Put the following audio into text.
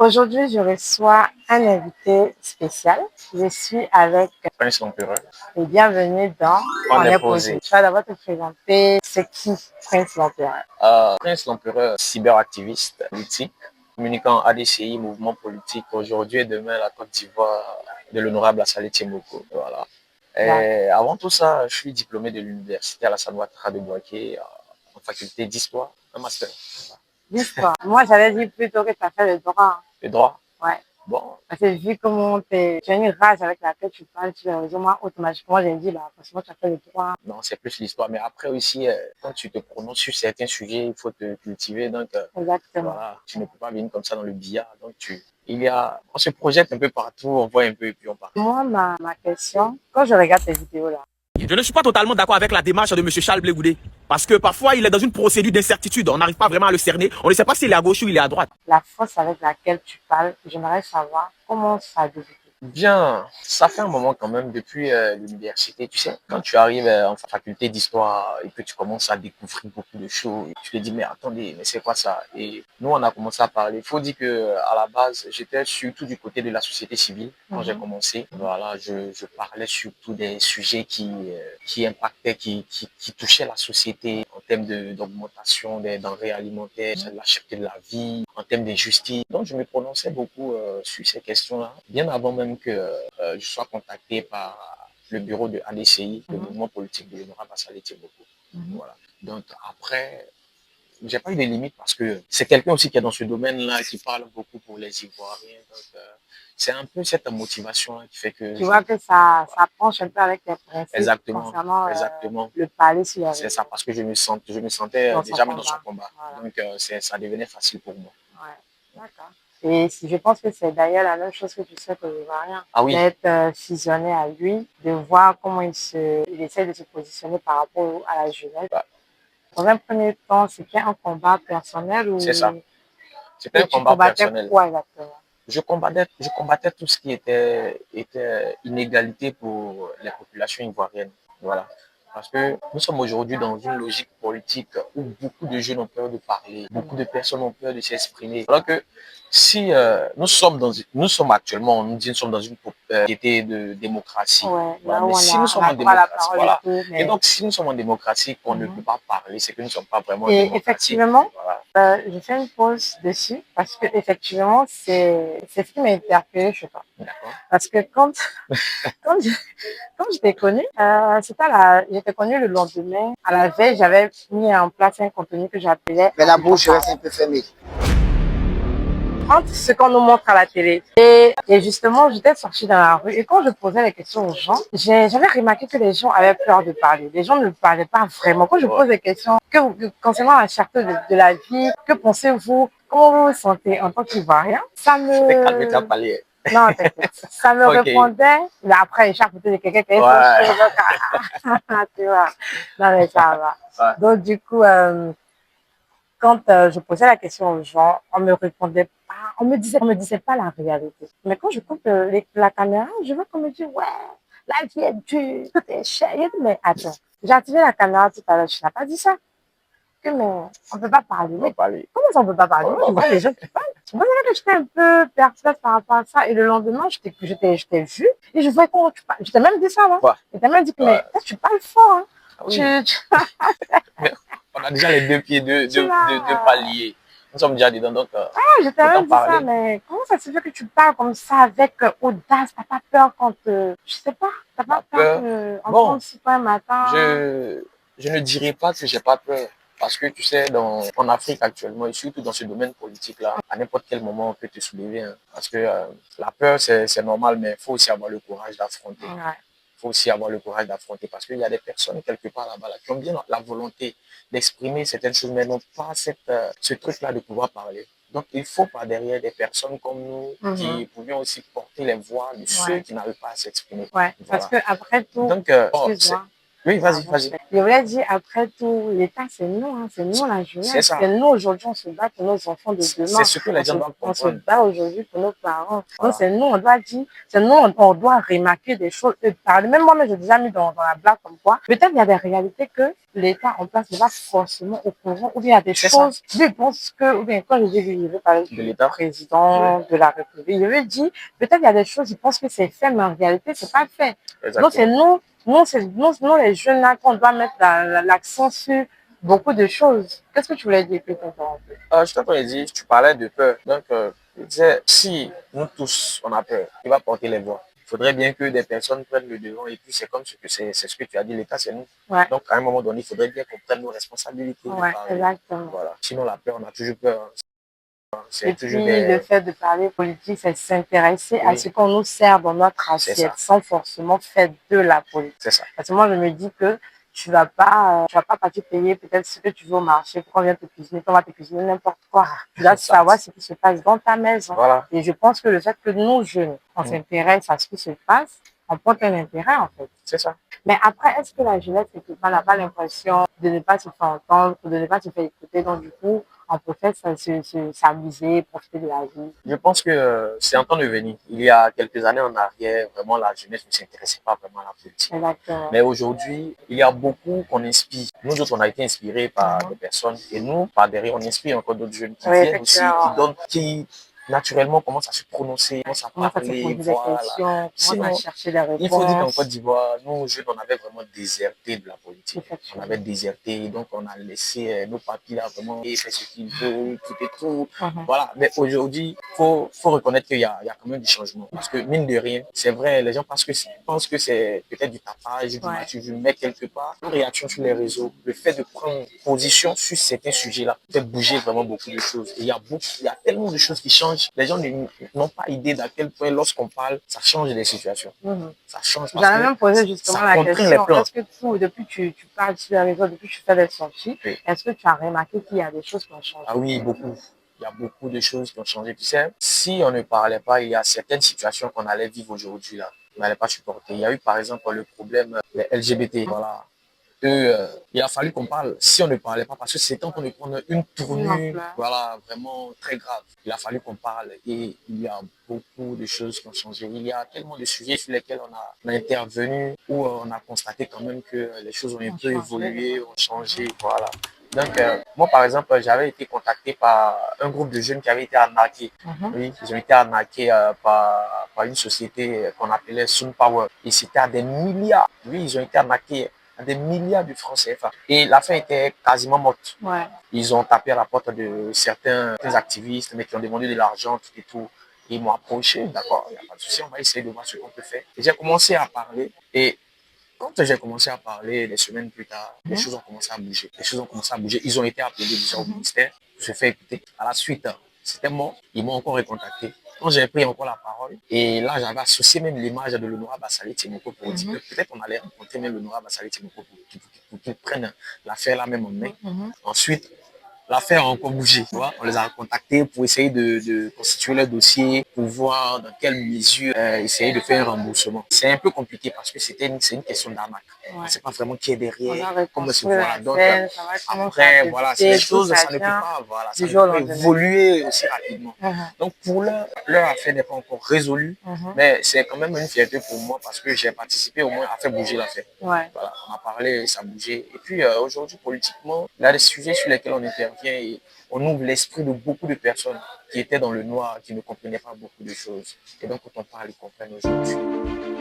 Aujourd'hui, je reçois un invité spécial. Je suis avec Prince l'Empereur. et bienvenue dans On On est est posé. posé. Tu vas d'abord te présenter. C'est qui Prince l'Empereur? Prince l'Empereur, cyberactiviste politique, communicant ADCI, mouvement politique aujourd'hui et demain la Côte d'Ivoire de l'honorable Assalé Tiemboko. Voilà. D'accord. Et avant tout ça, je suis diplômé de l'université Alassane Ouattara de Bouaké en faculté d'histoire, un master. L'histoire. Moi, j'allais dire plutôt que tu as fait le droit. Le droit. Ouais. Bon, Parce que vu comment tu as une rage avec laquelle tu parles, tu as raison, moi, automatiquement, j'ai dit, bah, forcément, tu as fait le droit. non, c'est plus l'histoire. Mais après aussi, quand tu te prononces sur certains sujets, il faut te cultiver. Donc, Exactement. voilà, tu ne peux pas venir comme ça dans le billard. Donc, on se projette un peu partout, on voit un peu et puis on part. Moi, ma question, quand je regarde tes vidéos là, Je ne suis pas totalement d'accord avec la démarche de M. Charles Blé Goudé. Parce que parfois, il est dans une procédure d'incertitude. On n'arrive pas vraiment à le cerner. On ne sait pas s'il est à gauche ou il est à droite. la force avec laquelle tu parles, j'aimerais savoir comment ça a débuté. Bien, ça fait un moment quand même depuis l'université, tu sais, quand tu arrives en faculté d'histoire et que tu commences à découvrir beaucoup de choses, tu te dis mais attendez, mais c'est quoi ça? Et nous on a commencé à parler. Il faut dire que à la base, j'étais surtout du côté de la société civile quand j'ai commencé. Voilà, je parlais surtout des sujets qui impactaient, qui touchaient la société en termes d'augmentation des denrées alimentaires, de la cherté de la vie, en termes d'injustice. Donc je me prononçais beaucoup sur ces questions-là, bien avant même que je sois contacté par le bureau de ADCI, le mouvement politique de l'honorable Assalé Tiemboko. Voilà. Donc après, j'ai pas eu de limite parce que c'est quelqu'un aussi qui est dans ce domaine-là, qui parle beaucoup pour les Ivoiriens. Donc c'est un peu cette motivation-là qui fait que Tu vois que ça penche un peu avec tes principes exactement, concernant exactement. le parler sur les C'est réseaux. ça parce que je me sentais Dans son déjà mis dans son combat. combat. Voilà. Donc ça devenait facile pour moi. Ouais. D'accord. Et je pense que c'est d'ailleurs la même chose que tu sais aux Ivoiriens, Ah oui, d'être fusionné à lui, de voir comment il essaie de se positionner par rapport à la jeunesse. bah, Dans un premier temps, c'était un combat personnel c'est ça. ou C'était et un tu combat combattais personnel. quoi exactement? Je combattais tout ce qui était inégalité pour les populations ivoiriennes. Voilà. Parce que nous sommes aujourd'hui dans une logique politique où beaucoup de jeunes ont peur de parler, beaucoup de personnes ont peur de s'exprimer. Alors que si nous sommes actuellement, on nous dit nous sommes dans une société de démocratie. Ouais, Voilà. là où Mais si nous on sommes a en droit à la démocratie, parole et voilà. tout, Et mais donc si nous sommes en démocratie, qu'on ne peut pas parler, c'est que nous ne sommes pas vraiment en et démocratie. effectivement, Voilà. je fais une pause dessus parce que effectivement, c'est ce qui m'a interpellée chez toi. D'accord. Parce que quand je, quand je t'ai connue, j'étais connue le lendemain. À la veille, j'avais mis en place un contenu que j'appelais Mais la bouche reste un peu fermée. entre ce qu'on nous montre à la télé. Et justement, j'étais sortie dans la rue et quand je posais les questions aux gens, j'avais remarqué que les gens avaient peur de parler. Les gens ne parlaient pas vraiment. Quand je pose des questions concernant la cherté de la vie, que pensez-vous? Comment vous vous sentez en tant qu'Ivoirien? Ça Calme, tu as me... parlé. Non, t'inquiète. Ça me Ok. répondait, mais après, chaque côté de quelqu'un qui est Ouais. fauché, tu vois. Non, mais ça va. Ouais. Donc, du coup, quand je posais la question aux gens, on me répondait pas, on me disait pas la réalité. Mais quand je coupe la caméra, je vois qu'on me dit, ouais, la vie est dure, tout est cher. Je dis, mais attends, j'ai activé la caméra tout à l'heure, tu n'as pas dit ça. Que, mais on ne peut pas parler. On va Mais parler. comment ça, on ne peut pas parler? On Moi, va je vois parler. les gens qui parlent. Moi, c'est vrai que j'étais un peu perplexe par rapport à ça. Et le lendemain, je t'ai vu et je voyais comment tu parles. Je t'ai même dit ça, là. Ouais. Je t'ai même dit que, Ouais. mais tu parles fort, hein. Ah oui. Mais on a déjà les deux pieds, deux pas liés. Nous sommes déjà dedans, donc Je t'ai autant même dit ça, parler. mais comment ça se fait que tu parles comme ça avec audace? T'as pas peur quand, je sais pas, t'as pas La peur peur. qu'on Bon, tombe sur toi un matin? je ne dirais pas que j'ai pas peur. Parce que tu sais, en Afrique actuellement, et surtout dans ce domaine politique-là, à n'importe quel moment, on peut te soulever. Hein. Parce que la peur, c'est normal, mais il faut aussi avoir le courage d'affronter. Ouais. Il faut aussi avoir le courage d'affronter parce qu'il y a des personnes quelque part là-bas là, qui ont bien la volonté d'exprimer certaines choses, mais n'ont pas ce truc-là de pouvoir parler. Donc, il faut par derrière des personnes comme nous qui pouvions aussi porter les voix de ceux Ouais. qui n'arrivent pas à s'exprimer. Ouais. Parce Voilà. que après tout, Donc, excuse-moi, Oui, vas-y, avant vas-y. Je voulais dire, après tout, l'État, c'est nous, hein, c'est nous la C'est jeunesse. ça. C'est nous aujourd'hui, on se bat pour nos enfants de C'est demain. ce que les gens doivent On se comprendre. bat aujourd'hui pour nos parents. Donc, Voilà. c'est nous, on doit dire, c'est nous, on doit remarquer des choses et parler. Même moi, j'ai déjà mis dans la blague comme quoi, peut-être il y a des réalités que l'État en place n'est pas forcément au courant, ou bien il y a des C'est ça. choses, lui, il pense que, ou bien quand je dis lui, je veux parler De du l'État. président de la République, je lui dis, peut-être il y a des choses, il pense que c'est fait, mais en réalité, c'est pas fait. Donc, c'est Exactement. nous, les jeunes, là, qu'on doit mettre l'accent sur beaucoup de choses. Qu'est-ce que tu voulais dire plus tôt? Je t'entends dire, tu parlais de peur. Donc, je disais, si nous tous, on a peur, qui va porter les voix? Il faudrait bien que des personnes prennent le devant. Et puis, c'est comme ce que c'est ce que tu as dit, l'État, c'est nous. Ouais, Donc, à un moment donné, il faudrait bien qu'on prenne nos responsabilités de ouais, parler. exactement. Voilà. Sinon, la peur, on a toujours peur. Et C'est toujours puis, le des... fait de parler politique, c'est s'intéresser à Oui, ce qu'on nous sert dans notre c'est assiette ça. sans forcément faire de la politique. C'est ça. Parce que moi, je me dis que tu vas pas partir payer peut-être ce que tu veux au marché pour qu'on vienne te cuisiner, qu'on va te cuisiner n'importe quoi. Tu dois Ça, savoir ce qui se passe dans ta maison. voilà. Et je pense que le fait que nous, jeunes, on Mm. s'intéresse à ce qui se passe, on porte un intérêt, en fait. C'est ça. Mais après, est-ce que la jeunesse, quelque part, n'a pas l'impression de ne pas se faire entendre, de ne pas se faire écouter? Donc, du coup, on préfère s'amuser, profiter de la vie. Je pense que c'est en temps de venir. Il y a quelques années en arrière, vraiment, la jeunesse ne s'intéressait pas vraiment à la politique. Exactement. Mais aujourd'hui, il y a beaucoup qu'on inspire. Nous autres, on a été inspirés par des personnes et nous, par derrière, on inspire encore d'autres jeunes qui Oui, viennent aussi, effectivement. qui naturellement commencent à se prononcer, commencent à Comment ça se parler, poser des voilà. questions, comment ça Sinon, chercher des il faut dire qu'en Côte réponses. d'Ivoire, nous, jeunes, on avait vraiment déserté de la politique. On Effectivement. avait déserté, donc on a laissé nos papis là vraiment faire ce qu'ils veulent, tout et tout. Mhm. Voilà. Mais aujourd'hui, faut reconnaître il y a quand même du changement. Parce que mine de rien, c'est vrai, les gens pensent que c'est peut-être du tapage, du Ouais. nature, mais quelque part, une réaction sur les réseaux, le fait de prendre position sur certains sujets-là, fait bouger vraiment beaucoup de choses. Et il y a tellement de choses qui changent. Les gens n'ont pas idée d'à quel point, lorsqu'on parle, ça change les situations. Mhm. Ça change parce J'avais que même posé justement ça la contraint les question, plans. est-ce que toi, depuis que tu parles sur les réseaux, depuis que tu fais des sorties, Oui. est-ce que tu as remarqué qu'il y a des choses qui ont changé? Ah oui, beaucoup. Il y a beaucoup de choses qui ont changé. Tu sais, si on ne parlait pas, il y a certaines situations qu'on allait vivre aujourd'hui là, on n'allait pas supporter. Il y a eu par exemple le problème des LGBT. Voilà. Il a fallu qu'on parle si on ne parlait pas parce que c'était en train de prendre une tournure, voilà, vraiment très grave. Il a fallu qu'on parle et il y a beaucoup de choses qui ont changé. Il y a tellement de sujets sur lesquels on a intervenu où on a constaté quand même que les choses ont un peu évolué, ont changé, voilà. Donc, moi, par exemple, j'avais été contacté par un groupe de jeunes qui avaient été arnaqués. Mhm. Oui, ils ont été arnaqués par une société qu'on appelait Sun Power. Et c'était à des milliards. Oui, ils ont été arnaqués à des milliards de francs CFA. Et l'affaire était quasiment morte. Ouais. Ils ont tapé à la porte de certains activistes, mais qui ont demandé de l'argent, tout et tout. Et ils m'ont approché, d'accord, il n'y a pas de souci, on va essayer de voir ce qu'on peut faire. Et j'ai commencé à parler. Et quand j'ai commencé à parler, des semaines plus tard, les choses ont commencé à bouger. Les choses ont commencé à bouger. Ils ont été appelés déjà au ministère pour se faire écouter. À la suite, c'était mort. Ils m'ont encore recontacté. Quand j'ai pris encore la parole, et là, j'avais associé même l'image de l'honorable Bassali Timoko pour dire que peut-être on allait rencontrer même l'honorable Bassali Timoko pour qu'il prenne l'affaire là même en main. Ensuite, l'affaire a encore bougé. Tu vois. On les a contactés pour essayer de constituer leur dossier, pour voir dans quelle mesure essayer de faire un remboursement. C'est un peu compliqué parce que c'est une question d'arnaque. Ouais. On ne sait pas vraiment qui est derrière, comment se voir. Donc, après, voilà, c'est des choses, ça ne peut pas, voilà, ça ne peut pas évoluer aussi rapidement. Donc, pour leur affaire n'est pas encore résolue, mais c'est quand même une fierté pour moi parce que j'ai participé au moins à faire bouger l'affaire. Ouais. Voilà, on a parlé, ça a bougé. Et puis, aujourd'hui, politiquement, il y a des sujets sur lesquels on intervient et on ouvre l'esprit de beaucoup de personnes qui étaient dans le noir, qui ne comprenaient pas beaucoup de choses. Et donc, quand on parle, ils comprennent aujourd'hui.